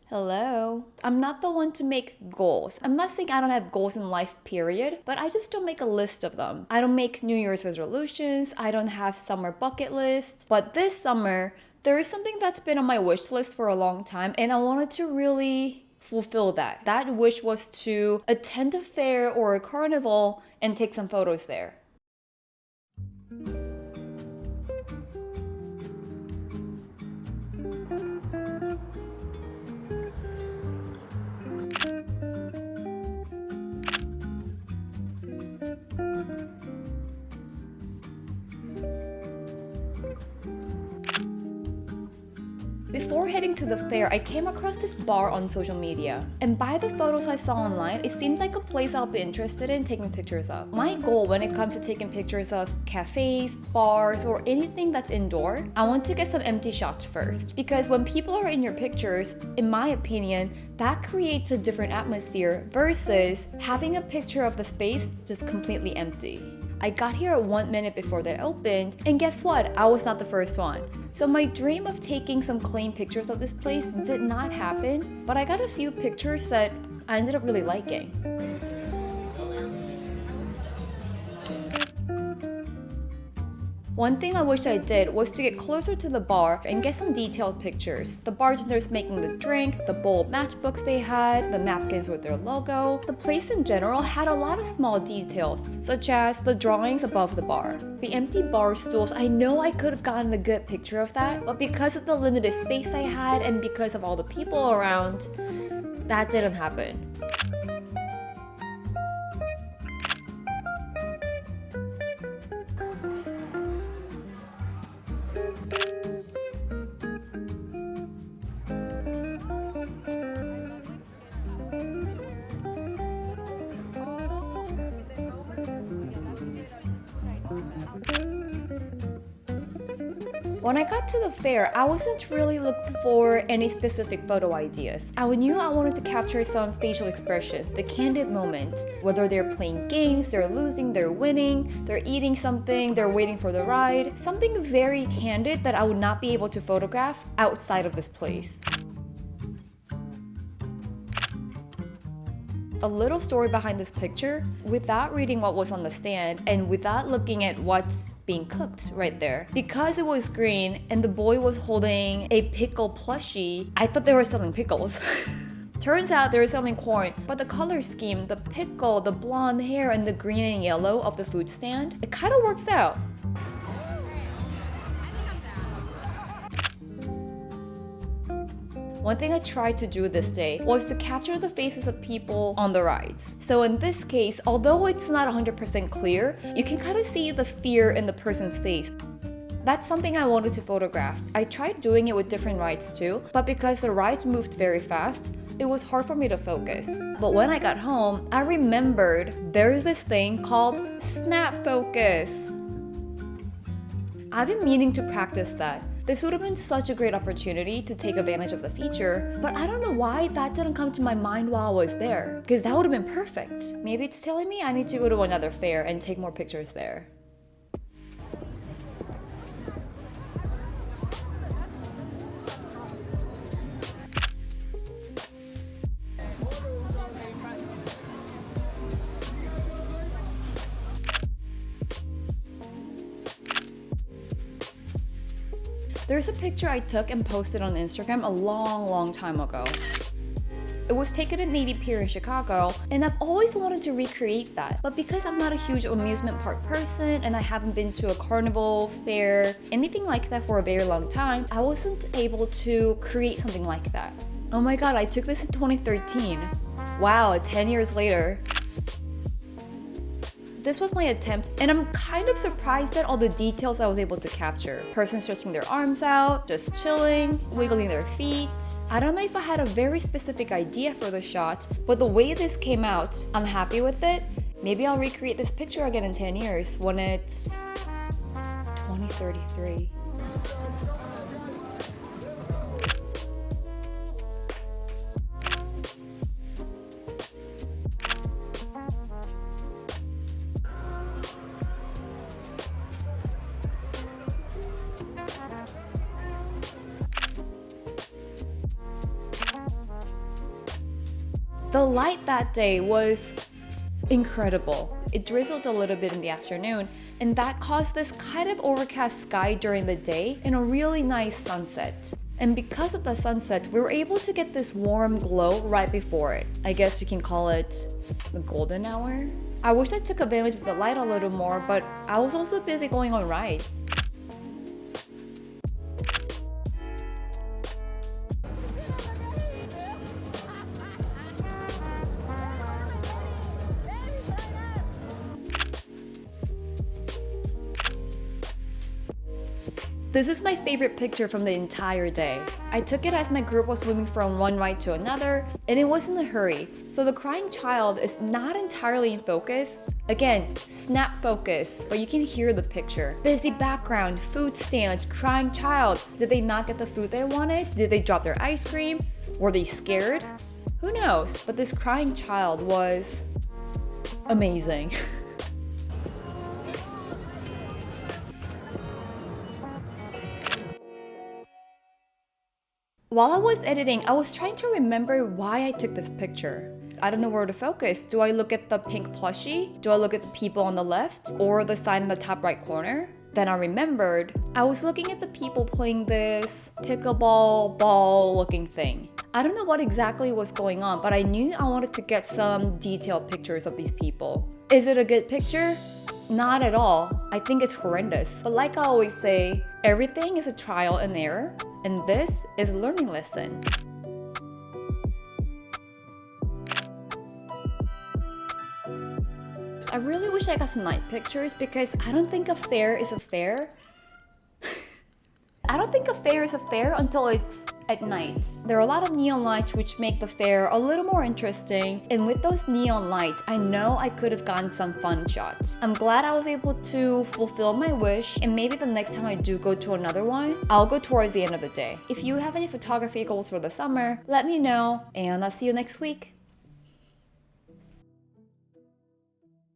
Hello. I'm not the one to make goals. I'm not saying I don't have goals in life, period, but I just don't make a list of them. I don't make New Year's resolutions. I don't have summer bucket lists. But this summer, there is something that's been on my wish list for a long time, and I wanted to really fulfill that. That wish was to attend a fair or a carnival and take some photos there. Before heading to the fair, I came across this bar on social media. And by the photos I saw online, it seemed like a place I'll be interested in taking pictures of. My goal when it comes to taking pictures of cafes, bars, or anything that's indoor, I want to get some empty shots first. Because when people are in your pictures, in my opinion, that creates a different atmosphere versus having a picture of the space just completely empty. I got here 1 minute before they opened, and guess what? I was not the first one. So my dream of taking some clean pictures of this place did not happen, but I got a few pictures that I ended up really liking. One thing I wish I did was to get closer to the bar and get some detailed pictures. The bartenders making the drink, the bowl matchbooks they had, the napkins with their logo. The place in general had a lot of small details, such as the drawings above the bar. The empty bar stools, I know I could have gotten a good picture of that, but because of the limited space I had and because of all the people around, that didn't happen. When I got to the fair, I wasn't really looking for any specific photo ideas. I knew I wanted to capture some facial expressions, the candid moment. Whether they're playing games, they're losing, they're winning, they're eating something, they're waiting for the ride. Something very candid that I would not be able to photograph outside of this place. A little story behind this picture, without reading what was on the stand and without looking at what's being cooked right there. Because it was green and the boy was holding a pickle plushie, I thought they were selling pickles. Turns out they were selling corn, but the color scheme, the pickle, the blonde hair, and the green and yellow of the food stand, it kind of works out. One thing I tried to do this day was to capture the faces of people on the rides. So in this case, although it's not 100% clear, you can kind of see the fear in the person's face. That's something I wanted to photograph. I tried doing it with different rides too, but because the rides moved very fast, it was hard for me to focus. But when I got home, I remembered there's this thing called snap focus. I've been meaning to practice that. This would have been such a great opportunity to take advantage of the feature, but I don't know why that didn't come to my mind while I was there, because that would have been perfect. Maybe it's telling me I need to go to another fair and take more pictures there. There's a picture I took and posted on Instagram a long time ago. It was taken at Navy Pier in Chicago, and I've always wanted to recreate that. But because I'm not a huge amusement park person and I haven't been to a carnival, fair, anything like that for a very long time, I wasn't able to create something like that. Oh my god, I took this in 2013. Wow, 10 years later. This was my attempt, and I'm kind of surprised at all the details I was able to capture. Person stretching their arms out, just chilling, wiggling their feet. I don't know if I had a very specific idea for the shot, but the way this came out, I'm happy with it. Maybe I'll recreate this picture again in 10 years when it's 2033. The light that day was incredible. It drizzled a little bit in the afternoon, and that caused this kind of overcast sky during the day and a really nice sunset. And because of the sunset, we were able to get this warm glow right before it. I guess we can call it the golden hour. I wish I took advantage of the light a little more, but I was also busy going on rides. This is my favorite picture from the entire day. I took it as my group was moving from one ride to another, and it was in a hurry, so the crying child is not entirely in focus. Again, snap focus, but you can hear the picture. Busy background, food stands, crying child. Did they not get the food they wanted? Did they drop their ice cream? Were they scared? Who knows? But this crying child was amazing. While I was editing, I was trying to remember why I took this picture. I don't know where to focus. Do I look at the pink plushie? Do I look at the people on the left? Or the sign in the top right corner? Then I remembered, I was looking at the people playing this pickleball ball looking thing. I don't know what exactly was going on, but I knew I wanted to get some detailed pictures of these people. Is it a good picture? Not at all. I think it's horrendous. But like I always say, everything is a trial and error, and this is a learning lesson. I really wish I got some night pictures because I don't think a fair is a fair. I don't think a fair is a fair until it's at night. There are a lot of neon lights which make the fair a little more interesting, and with those neon lights, I know I could have gotten some fun shots. I'm glad I was able to fulfill my wish, and maybe the next time I do go to another one, I'll go towards the end of the day. If you have any photography goals for the summer, let me know, and I'll see you next week.